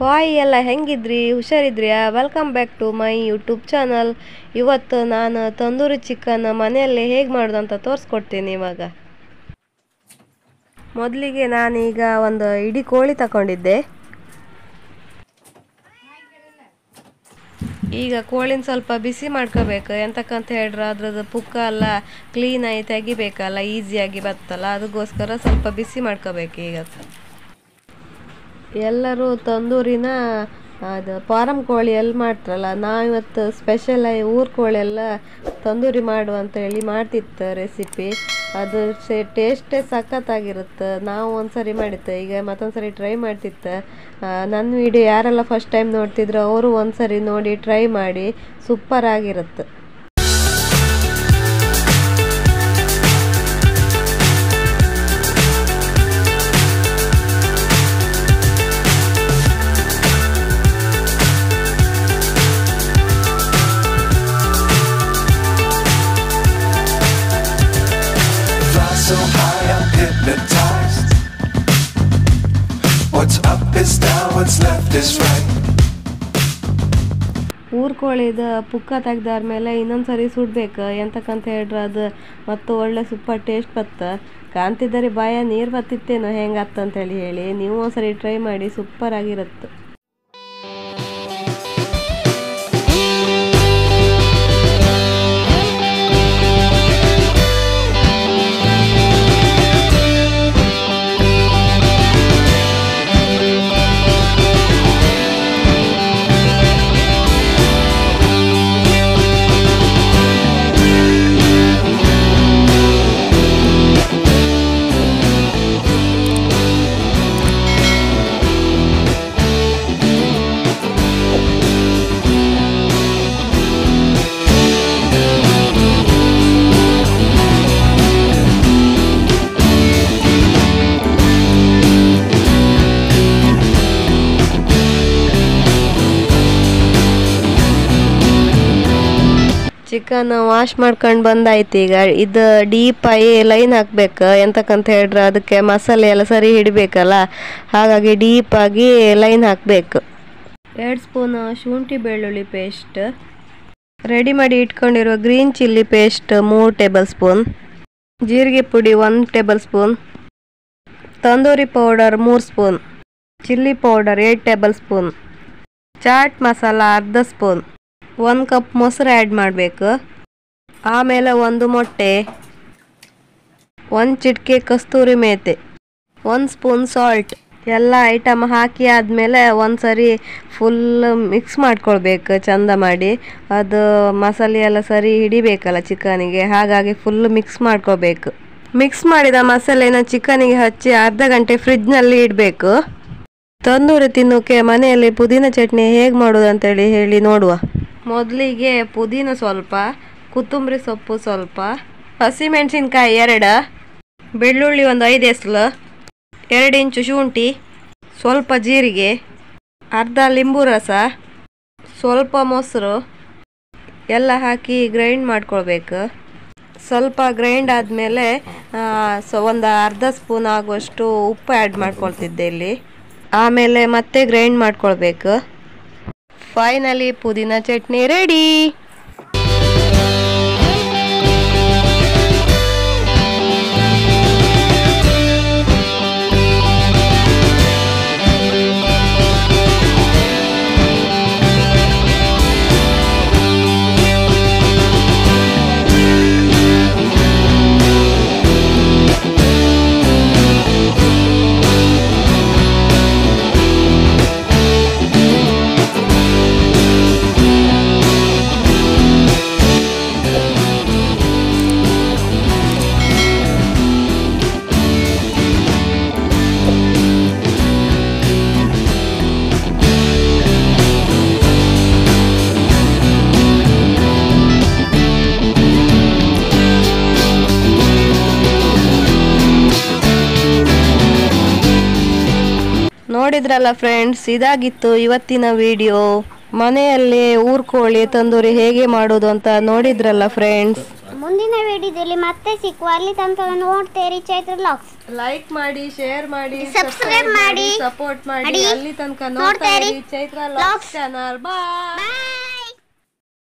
Hi ಎಲ್ಲ ಹೆಂಗಿದ್ರಿ ಹುಷಾರಿದ್ರಿಯಾ welcome back to my YouTube channel. ಇವತ್ತು ನಾನು ತಂದೂರಿ ಚಿಕನ್ ಮನೆಯಲ್ಲೇ ಹೇಗೆ ಮಾಡೋದು ಅಂತ ತೋರಿಸ್ಕೊಡ್ತೀನಿ. ಇವಾಗ ಮೊದಲಿಗೆ ನಾನೀಗ ಒಂದು ಇಡೀ ಕೋಳಿ ತಗೊಂಡಿದ್ದೆ. ಈಗ ಕೋಳಿನ ಸ್ವಲ್ಪ ಬಿಸಿ ಮಾಡ್ಕೋಬೇಕು. ಎಂತಕ್ಕಂತ ಹೇಳ್ರೆ ಅದ್ರದ್ದು ಪುಕ್ಕ ಎಲ್ಲ ಕ್ಲೀನಾಗಿ ತೆಗಿಬೇಕಲ್ಲ, ಈಸಿಯಾಗಿ ಬರ್ತಲ್ಲ, ಅದಕ್ಕೋಸ್ಕರ ಸ್ವಲ್ಪ ಬಿಸಿ ಮಾಡ್ಕೋಬೇಕು. ಈಗ ಎಲ್ಲರೂ ತಂದೂರಿನ ಅದು ಫಾರಮ್ ಕೋಳಿ ಎಲ್ಲ ಮಾಡ್ತಾರಲ್ಲ, ನಾವಿವತ್ತು ಸ್ಪೆಷಲಾಗಿ ಊರು ಕೋಳಿ ಎಲ್ಲ ತಂದೂರಿ ಮಾಡುವ ಅಂತ ಹೇಳಿ ಮಾಡ್ತಿತ್ತು ರೆಸಿಪಿ. ಅದು ಟೇಸ್ಟೇ ಸಖತ್ತಾಗಿರುತ್ತೆ. ನಾವು ಒಂದ್ಸರಿ ಮಾಡಿತ್ತು, ಈಗ ಮತ್ತೊಂದ್ಸರಿ ಟ್ರೈ ಮಾಡ್ತಿತ್ತು. ನನ್ನ ವಿಡಿಯೋ ಯಾರೆಲ್ಲ ಫಸ್ಟ್ ಟೈಮ್ ನೋಡ್ತಿದ್ರು ಅವರು ಒಂದ್ಸರಿ ನೋಡಿ ಟ್ರೈ ಮಾಡಿ, ಸೂಪರ್ ಆಗಿರುತ್ತೆ. So high I'm hypnotized. What's up is down, what's left is right. ಊರು ಕೋಳಿದ ಪುಕ್ಕ ತೆಗ್ದಾದ್ಮೇಲೆ ಇನ್ನೊಂದ್ಸರಿ ಸುಡ್ಬೇಕು. ಎಂತಕ್ಕಂತ ಹೇಳ್ರೆ ಅದು ಮತ್ತು ಒಳ್ಳೆ ಸೂಪರ್ ಟೇಸ್ಟ್ ಬತ್ತ. ಕಾಣ್ತಿದ್ದರೆ ಬಾಯ ನೀರು ಬತ್ತಿತ್ತೇನೋ ಹೆಂಗತ್ತಂತ ಹೇಳಿ ನೀವು ಒಂದ್ಸರಿ ಟ್ರೈ ಮಾಡಿ, ಸೂಪರ್ ಆಗಿರುತ್ತೆ. ಚಿಕನ್ ವಾಶ್ ಮಾಡ್ಕೊಂಡು ಬಂದಾಯ್ತು. ಈಗ ಇದು ಡೀಪಾಗಿ ಲೈನ್ ಹಾಕ್ಬೇಕು. ಎಂತಕ್ಕಂತ ಹೇಳ್ರೆ ಅದಕ್ಕೆ ಮಸಾಲೆ ಎಲ್ಲ ಸರಿ ಹಿಡಿಬೇಕಲ್ಲ, ಹಾಗಾಗಿ ಡೀಪಾಗಿ ಲೈನ್ ಹಾಕಬೇಕು. 2 ಸ್ಪೂನ್ ಶುಂಠಿ ಬೆಳ್ಳುಳ್ಳಿ ಪೇಸ್ಟ್, ರೆಡಿ ಮಾಡಿ ಇಟ್ಕೊಂಡಿರುವ green chilli paste 3 tablespoon, ಜೀರಿಗೆ ಪುಡಿ 1 tablespoon, tandoori powder 3 spoon, chilli powder 8 tablespoon, chaat masala ಅರ್ಧ ಸ್ಪೂನ್, 1 ಕಪ್ ಮೊಸರು ಆ್ಯಡ್ ಮಾಡಬೇಕು. ಆಮೇಲೆ 1 ಮೊಟ್ಟೆ, 1 ಚಿಟಿಕೆ ಕಸ್ತೂರಿ ಮೇಥಿ, 1 ಸ್ಪೂನ್ ಸಾಲ್ಟ್ ಎಲ್ಲ ಐಟಮ್ ಹಾಕಿ ಆದಮೇಲೆ ಒಂದ್ಸರಿ ಫುಲ್ ಮಿಕ್ಸ್ ಮಾಡ್ಕೊಳ್ಬೇಕು ಚಂದ ಮಾಡಿ. ಅದು ಮಸಾಲೆ ಎಲ್ಲ ಸರಿ ಹಿಡಿಬೇಕಲ್ಲ ಚಿಕನಿಗೆ, ಹಾಗಾಗಿ ಫುಲ್ ಮಿಕ್ಸ್ ಮಾಡ್ಕೋಬೇಕು. ಮಿಕ್ಸ್ ಮಾಡಿದ ಮಸಾಲೆನ ಚಿಕನಿಗೆ ಹಚ್ಚಿ ಅರ್ಧ ಗಂಟೆ ಫ್ರಿಜ್ನಲ್ಲಿ ಇಡಬೇಕು. ತಂದೂರಿ ತಿನ್ನೋಕೆ ಮನೆಯಲ್ಲಿ ಪುದೀನ ಚಟ್ನಿ ಹೇಗೆ ಮಾಡೋದು ಅಂತೇಳಿ ಹೇಳಿ ನೋಡುವ. ಮೊದಲಿಗೆ ಪುದೀನ ಸ್ವಲ್ಪ, ಕೊತ್ತಂಬರಿ ಸೊಪ್ಪು ಸ್ವಲ್ಪ, ಹಸಿಮೆಣಸಿನ್ಕಾಯಿ 2, ಬೆಳ್ಳುಳ್ಳಿ 1 5 ಎಸ್ಲು, 2 ಇಂಚು ಶುಂಠಿ, ಸ್ವಲ್ಪ ಜೀರಿಗೆ, ಅರ್ಧ ಲಿಂಬು ರಸ, ಸ್ವಲ್ಪ ಮೊಸರು ಎಲ್ಲ ಹಾಕಿ ಗ್ರೈಂಡ್ ಮಾಡ್ಕೊಳ್ಬೇಕು. ಸ್ವಲ್ಪ ಗ್ರೈಂಡ್ ಆದಮೇಲೆ ಒಂದು ಅರ್ಧ ಸ್ಪೂನ್ ಆಗುವಷ್ಟು ಉಪ್ಪು ಆ್ಯಡ್ ಮಾಡ್ಕೊಳ್ತಿದ್ದೆ ಇಲ್ಲಿ. ಆಮೇಲೆ ಮತ್ತೆ ಗ್ರೈಂಡ್ ಮಾಡ್ಕೊಳ್ಬೇಕು. ಫೈನಲಿ ಪುದೀನ ಚಟ್ನಿ ರೆಡಿ. ನೋಡಿದ್ರಲ್ಲ ಫ್ರೆಂಡ್ಸ್, ಇದಾಗಿತ್ತು ಇವತ್ತಿನ ವಿಡಿಯೋ. ಮನೆಯಲ್ಲೇ ಊರು ಕೋಳಿ ತಂದೂರಿ ಹೇಗೆ ಮಾಡೋದು ಅಂತ ನೋಡಿದ್ರಲ್ಲ ಫ್ರೆಂಡ್ಸ್. ಮುಂದಿನ ವಿಡಿಯೋದಲ್ಲಿ ಮತ್ತೆ ಸಿಕ್ಕುವ. ಅಲ್ಲಿ ತನಕ ನೋಡ್ತೇರಿ ಚೈತ್ರ ವ್ಲಾಗ್ಸ್. ಲೈಕ್ ಮಾಡಿ, ಶೇರ್ ಮಾಡಿ, ಸಬ್ಸ್ಕ್ರೈಬ್ ಮಾಡಿ, ಸಪೋರ್ಟ್ ಮಾಡಿ. ಅಲ್ಲಿ ತನಕ ನೋಡ್ತಾ ಇರಿ ಚೈತ್ರ ವ್ಲಾಗ್ಸ್ ಚಾನಲ್. ಬಾಯ್.